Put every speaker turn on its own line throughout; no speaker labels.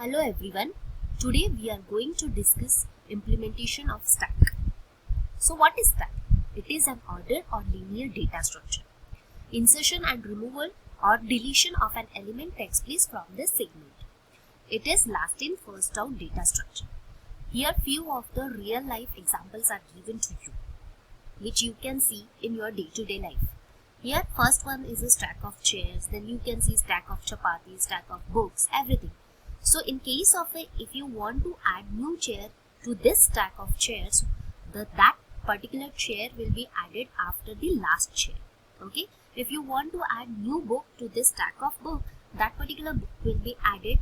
Hello everyone. Today we are going to discuss implementation of stack. So what is stack? It is an order or linear data structure. Insertion and removal or deletion of an element takes place from the segment. It is last in first out data structure. Here few of the real life examples are given to you, which you can see in your day-to-day life. Here first one is a stack of chairs, then you can see stack of chapatis, stack of books, everything. So in case of if you want to add new chair to this stack of chairs, that particular chair will be added after the last chair. Okay. If you want to add new book to this stack of book, that particular book will be added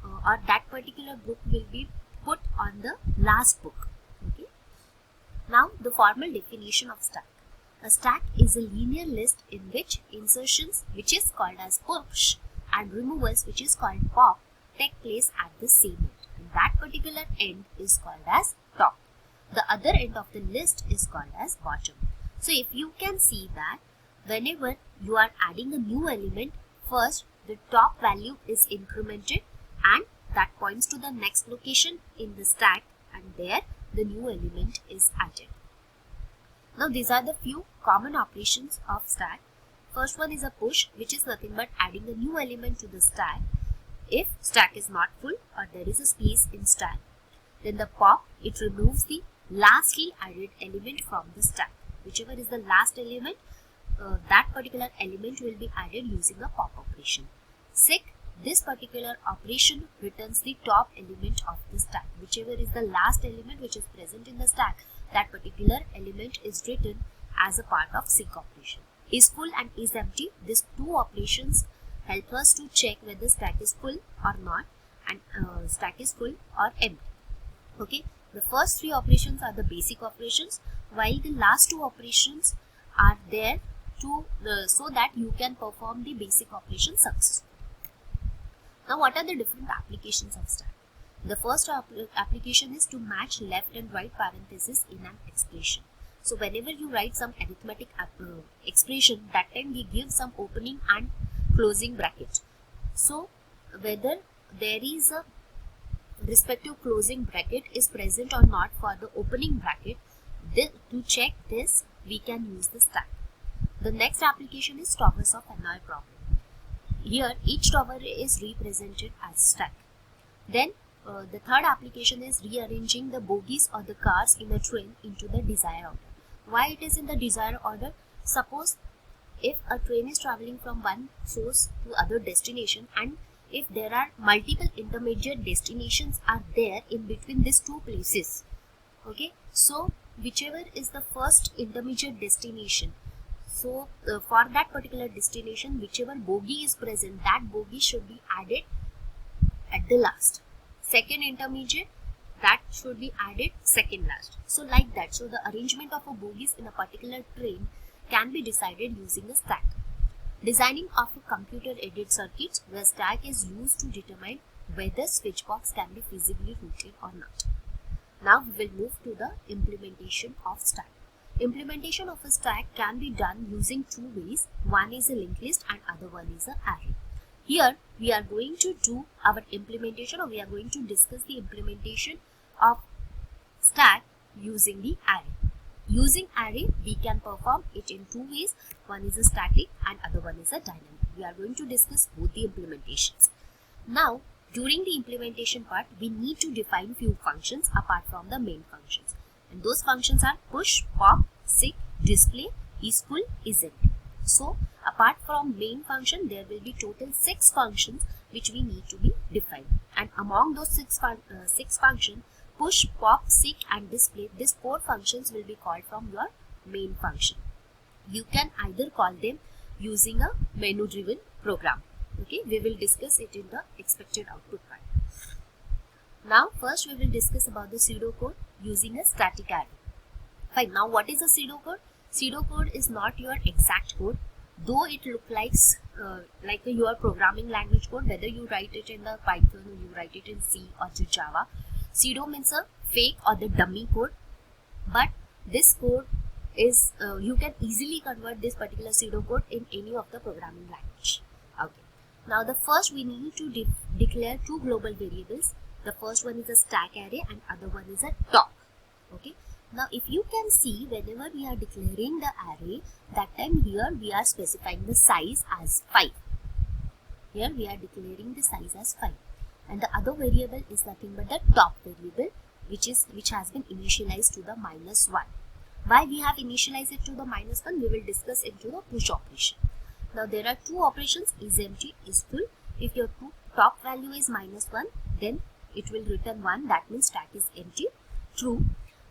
or that particular book will be put on the last book. Okay. Now the formal definition of stack. A stack is a linear list in which insertions, which is called as push, and removals, which is called pop, take place at the same end, and that particular end is called as top. The other end of the list is called as bottom. So if you can see that whenever you are adding a new element, first the top value is incremented and that points to the next location in the stack, and there the new element is added. Now these are the few common operations of stack. First one is a push, which is nothing but adding a new element to the stack if stack is not full or there is a space in stack. Then the pop, it removes the lastly added element from the stack. Whichever is the last element, that particular element will be added using a pop operation. Sec, this particular operation returns the top element of the stack. Whichever is the last element which is present in the stack, that particular element is written as a part of sec operation. Is full and is empty, these two operations help us to check whether stack is full or not, and stack is full or empty. Okay, the first three operations are the basic operations, while the last two operations are there to so that you can perform the basic operation successfully. Now what are the different applications of stack? The first application is to match left and right parentheses in an expression. So whenever you write some arithmetic expression, that time we give some opening and closing bracket. So whether there is a respective closing bracket is present or not for the opening bracket, to check this we can use the stack. The next application is towers of Hanoi problem. Here each tower is represented as stack. Then the third application is rearranging the bogies or the cars in a train into the desired order. Why it is in the desired order? Suppose if a train is traveling from one source to other destination, and if there are multiple intermediate destinations are there in between these two places, okay, so whichever is the first intermediate destination, so for that particular destination, whichever bogie is present, that bogie should be added at the last. Second intermediate, that should be added second last. So like that. So the arrangement of a bogies in a particular train can be decided using a stack. Designing of a computer-aided circuits where stack is used to determine whether switchbox can be feasibly routed or not. Now we will move to the implementation of stack. Implementation of a stack can be done using two ways. One is a linked list and other one is an array. Here we are going to do our implementation, or we are going to discuss the implementation of stack using the array. Using array, we can perform it in two ways. One is a static and other one is a dynamic. We are going to discuss both the implementations. Now, during the implementation part, we need to define few functions apart from the main functions. And those functions are push, pop, sec, display, is full, is empty. So, apart from main function, there will be total 6 functions which we need to be defined. And among those 6 functions, push, pop, sec and display, these 4 functions will be called from your main function. You can either call them using a menu driven program. Okay, we will discuss it in the expected output part. Now first we will discuss about the pseudocode using a static array. Fine, now what is a pseudocode? Pseudocode is not your exact code, though it looks like your programming language code, whether you write it in the Python or you write it in C or Java. Pseudo means a fake or the dummy code, but this code is you can easily convert this particular pseudocode in any of the programming language. Okay. Now the first we need to declare two global variables. The first one is a stack array and other one is a top. Okay. Now if you can see, whenever we are declaring the array, that time here we are specifying the size as 5. Here we are declaring the size as 5. And the other variable is nothing but the top variable, which has been initialized to the -1. Why we have initialized it to the -1, we will discuss into the push operation. Now there are two operations, is empty, is full. If your top value is -1, then it will return 1, that means stack is empty, true.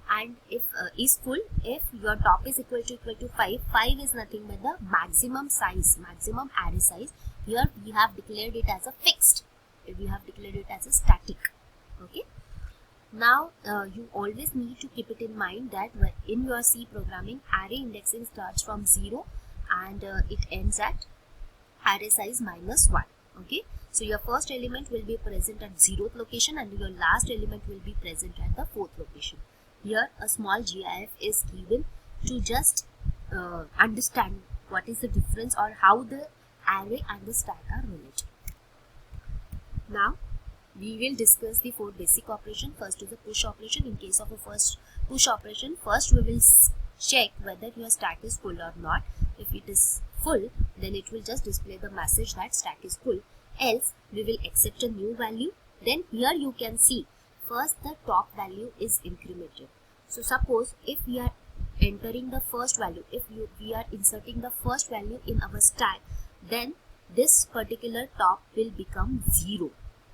And if is full, if your top is equal to 5, 5 is nothing but the maximum size, maximum array size. Here we have declared it as a fixed, we have declared it as a static. Okay. Now you always need to keep it in mind that in your C programming, array indexing starts from 0 and it ends at array size -1. Okay. So your first element will be present at 0th location and your last element will be present at the 4th location. Here a small GIF is given to just understand what is the difference or how the array and the stack are related. Now we will discuss the 4 basic operations. First is the push operation. In case of a first push operation, first we will check whether your stack is full or not. If it is full, then it will just display the message that stack is full. Else we will accept a new value. Then here you can see first the top value is incremented. So suppose if we are entering the first value, if we are inserting the first value in our stack, then this particular top will become 0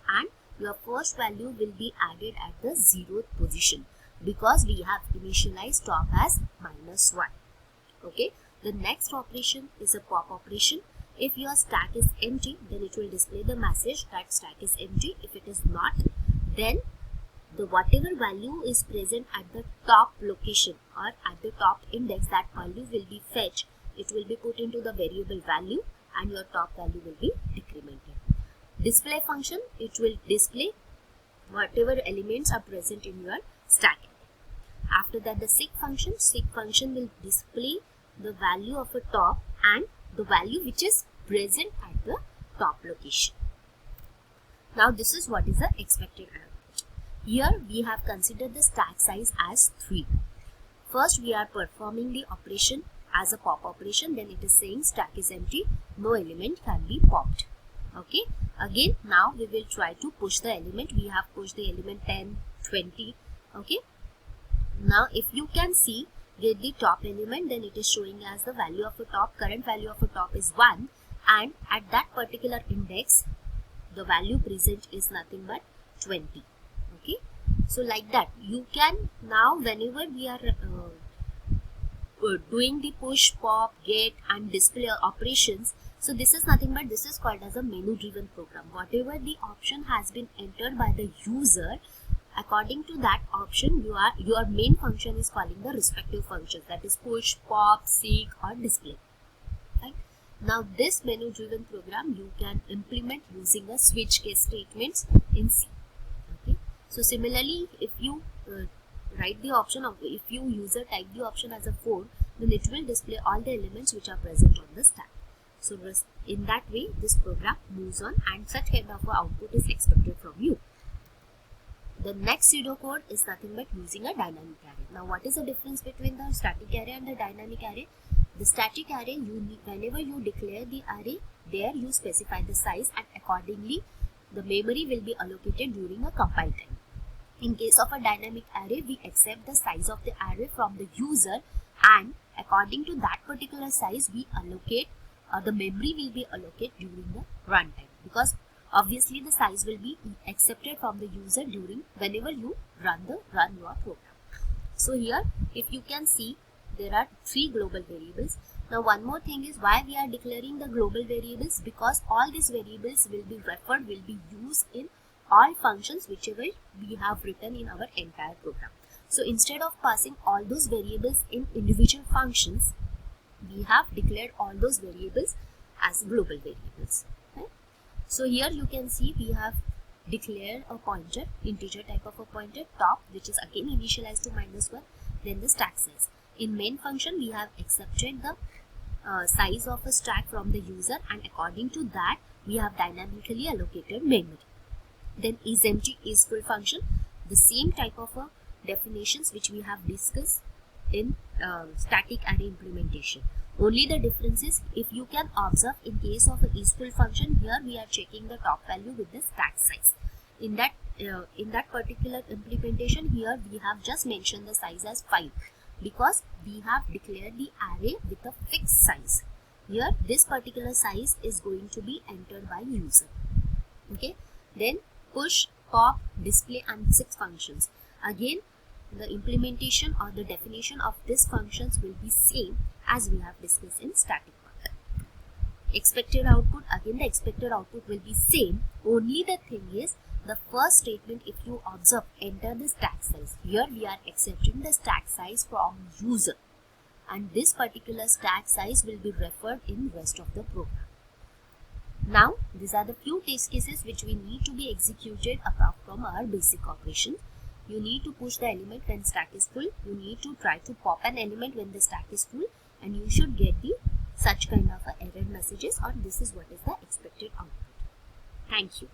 and your first value will be added at the 0th position because we have initialized top as -1. Okay. The next operation is a pop operation. If your stack is empty, then it will display the message that stack is empty. If it is not, then the whatever value is present at the top location or at the top index, that value will be fetched. It will be put into the variable value and your top value will be decremented. Display function, it will display whatever elements are present in your stack. After that, the seek function will display the value of a top and the value which is present at the top location. Now this is what is the expected output. Here we have considered the stack size as 3. First we are performing the operation as a pop operation, then it is saying stack is empty, no element can be popped. Okay. Again, now we will try to push the element. We have pushed the element 10, 20. Okay. Now if you can see, get the top element, then it is showing as the value of a top. Current value of a top is 1 and at that particular index the value present is nothing but 20. Okay. So like that you can now, whenever we are doing the push, pop, get and display operations, so this is nothing but this is called as a menu driven program. Whatever the option has been entered by the user, according to that option your main function is calling the respective functions, that is push, pop, seek or display. Right. Now this menu driven program you can implement using a switch case statements in C. Okay. So similarly, if you write the option of, if you user type the option as a 4, then it will display all the elements which are present on the stack. So in that way this program moves on and such kind of output is expected from you. The next pseudocode is nothing but using a dynamic array. Now what is the difference between the static array and the dynamic array? The static array, whenever you declare the array, there you specify the size and accordingly the memory will be allocated during a compile time. In case of a dynamic array, we accept the size of the array from the user and according to that particular size we allocate the memory will be allocated during the runtime, because obviously the size will be accepted from the user during whenever you run your program. So here if you can see, there are 3 global variables. Now one more thing is why we are declaring the global variables, because all these variables will be referred, will be used in all functions whichever we have written in our entire program. So instead of passing all those variables in individual functions, we have declared all those variables as global variables. Right? So here you can see we have declared a pointer, integer type of a pointer, top, which is again initialized to -1, then the stack size. In main function we have accepted the size of a stack from the user and according to that we have dynamically allocated memory. Then isEmpty, isFull function, the same type of definitions which we have discussed in static array implementation. Only the difference is, if you can observe, in case of a isFull function, here we are checking the top value with the stack size. In that particular implementation, here we have just mentioned the size as 5 because we have declared the array with a fixed size. Here this particular size is going to be entered by user. Okay. Then push, pop, display and 6 functions. Again, the implementation or the definition of these functions will be same as we have discussed in static part. Expected output, again the expected output will be same. Only the thing is, the first statement, if you observe, enter the stack size. Here we are accepting the stack size from user, and this particular stack size will be referred in rest of the program. Now these are the few test cases which we need to be executed apart from our basic operation. You need to push the element when stack is full. You need to try to pop an element when the stack is full, and you should get the such kind of error messages, or this is what is the expected output. Thank you.